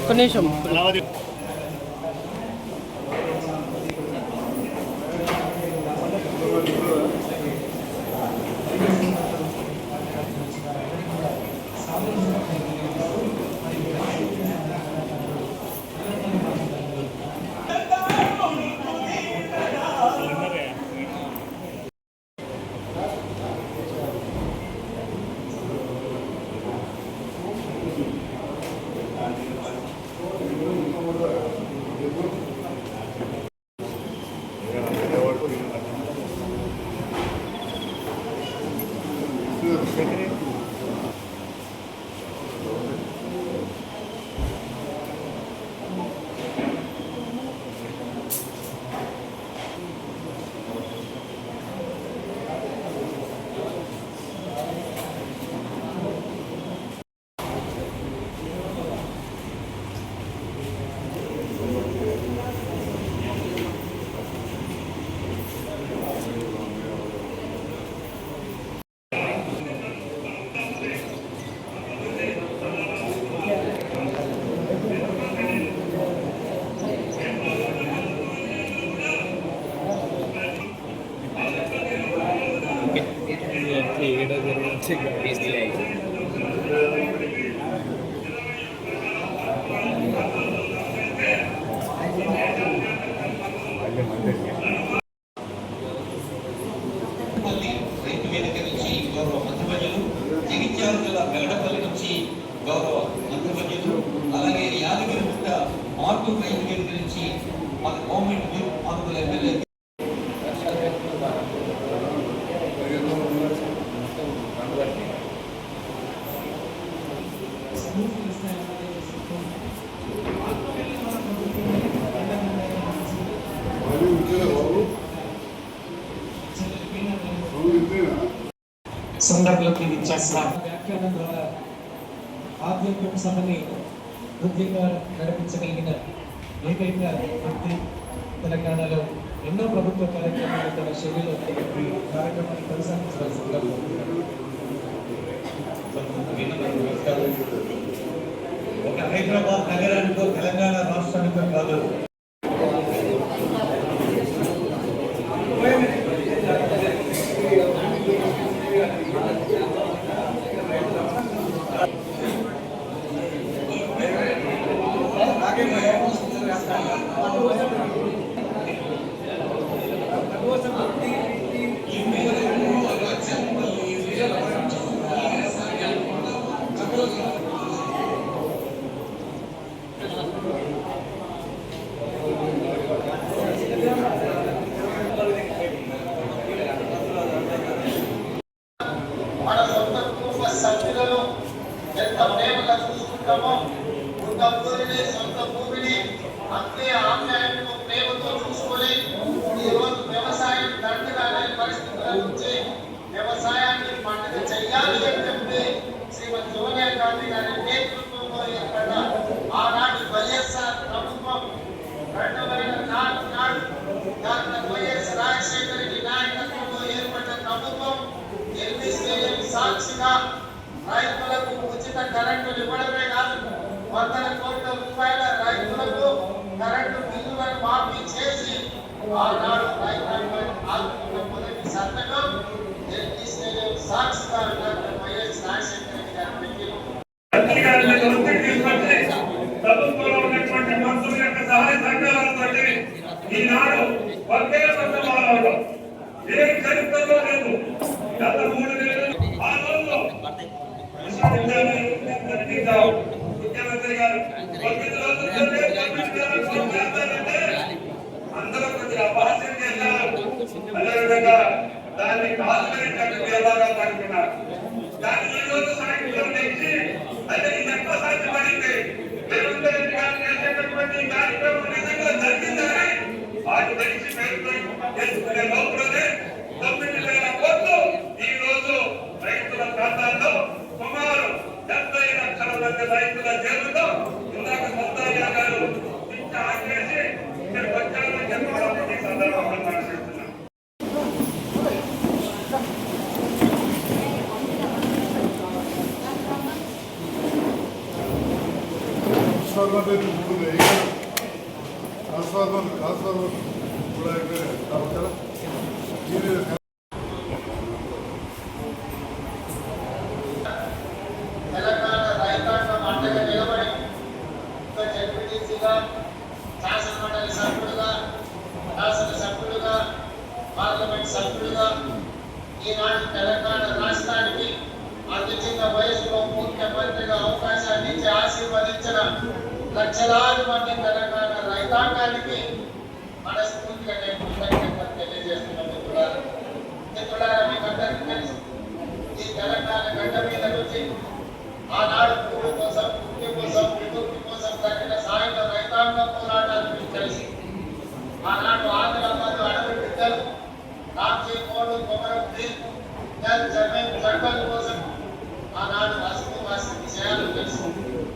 ఒక్క నిమిషం. రైతు వేదిక నుంచి గౌరవ మంత్రివర్యులు, జగిత్యాల జిల్లా వెల్లడపల్లి నుంచి గౌరవ మంత్రివర్యులు, అలాగే యాదగిరిగుట్ట మార్పు రైతు వేదిక నుంచి మన గవర్నమెంట్ గ్రూప్ మార్పుల ఎమ్మెల్యే సందర్భంలోకి ఇచ్చేస్తాం. వ్యాఖ్యానం ద్వారా ఆధ్యాత్మిక సభని వృద్ధిగా నడిపించగలిగిన ఏకైక వ్యక్తి తెలంగాణలో ఎన్నో ప్రభుత్వ కార్యక్రమాలు తన శైలిలో కార్యక్రమాన్ని కొనసాగించవలసిందిగా ఒక హైదరాబాద్ నగరానికో తెలంగాణ రాష్ట్రానికో కాదు, మన సొంత కుటుంబ సభ్యులను ఎంత ప్రేమగా చూసుకుంటామో సొంత భూమిని అంతే ఆప్యాయంతో ప్రేమతో చూసుకొని ఈరోజు వ్యవసాయం దండగానే పరిస్థితుల నుంచి వ్యవసాయాన్ని పండుగ చెయ్యాలి అని చెప్పి శ్రీమతి సోనియా గాంధీ గారి నేతృత్వంలో ఏర్పడ్డ ఆనాటి వైఎస్ఆర్ ప్రభుత్వం రెండవైన నాడు డాక్టర్ వైఎస్ రాజశేఖర రెడ్డి నాయకత్వంలో ఏర్పడ్డ ప్రభుత్వం సాక్షిగా రైతులకు ఉచిత కరెంటు ఇవ్వడమే కాదు, 100 కోట్ల రూపాయల రైతులకు కరెంటు బిల్లులను మాఫీ చేసి ఆనాడు రైతులకు ఆదుకున్న మొదటి సంతకం సాక్షిగా డాక్టర్ వైఎస్ రాజశేఖర రెడ్డి గారు పెట్టింది. ప్రభుత్వంలో ఉన్నటువంటి మంత్రుల యొక్క సహాయ సహకారాలతో ఈనాడు ఒకే సందర్భంలో ఏ చరిత్రలో లేదు. గత 3 నెలలు ఆ రోజుల్లో ముఖ్యమంత్రి గారు 9 రోజుల్లోనే అందరూ కొద్దిగా అపహాస్యం చేశారు. అదేవిధంగా దాన్ని కాల్చుకునేటట్టు ఎలాగా పడుతున్నారు. కానీ ఈ రోజు సాయంత్రం నుంచి అయితే ఇది ఎక్కువ సాధ్యపడింది. రేవంత్ గారు చేసేటటువంటి కార్యక్రమం నిజంగా జరిగిందని వాటి తెలిసి చేసుకునే లోపలనే 9,000 కోట్లు ఈ రోజు రైతుల ఖాతాల్లో సుమారు 70 లక్షల మంది రైతుల జేబులో ఇందాక మొత్తాగా గారు ఆకేసి ఇక్కడికి వచ్చారని చెప్పడం ఈ సందర్భంగా మాట్లాడుతున్నాం. Sorma కాలేజీ ముందు ట్రాన్స్ఫార్మర్ కూడా అయిపోయినాయి కాబట్టి తెలంగాణ రైతాంగం అండగా నిలబడి జడ్పీటీసీగా శాసనమండలి సభ్యుడుగా శాసనసభ్యుడుగా పార్లమెంట్ సభ్యుడుగా ఈనాడు తెలంగాణ రాష్ట్రానికి అతి చిన్న వయసులో ముఖ్యమంత్రిగా అవకాశాన్ని ఇచ్చి ఆశీర్వదించిన లక్షలాది మంది తెలంగాణ రైతాంగానికి మనస్ఫూర్తిగా నేను కృతజ్ఞతలు తెలియజేస్తున్న మిత్రులారా మీకు అందరికీ తెలుసు ఈ తెలంగాణ గడ్డ మీద నుంచి ఆనాడు భూమి కోసం భూమి కోసం విముక్తి కోసం తగిన సాయుధ రైతాంగ పోరాటాలు మీకు తెలిసి ఆనాడు ఆదిలాబాద్ అడవి బిడ్డలు రామ్జీ కోడు కొమరం భీమ్ జమీన్ చట్టం కోసం